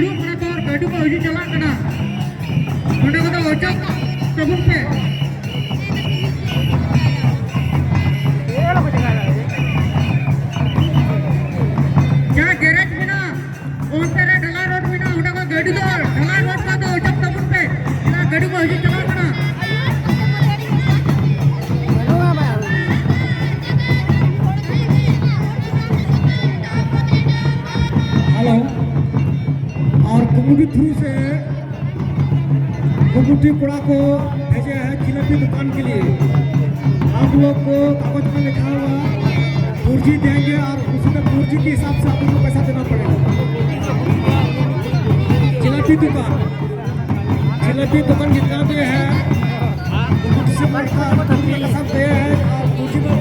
dulu operator gaduh ko hiji jalan kena. Udah kata ojek kabur pe. क्या garage में ना और तेरे ढला रोड में ना उड़ा का गाड़ी दो ढला रोड का दो जब तक पे ना गाड़ी को हजी चला करना हेलो और कम्युनिटी थ्रू से कम्युनिटी पुड़ा को भेजे है जिलेबी दुकान के लिए आप लोग को कागज में लिखा हुआ पूर्जी देंगे और उसी में पूर्जी के हिसाब से आपको पैसा देना पड़ेगा। जिलेबी दुकान जितना भी है उससे बढ़कर सब ये है और पूर्जी में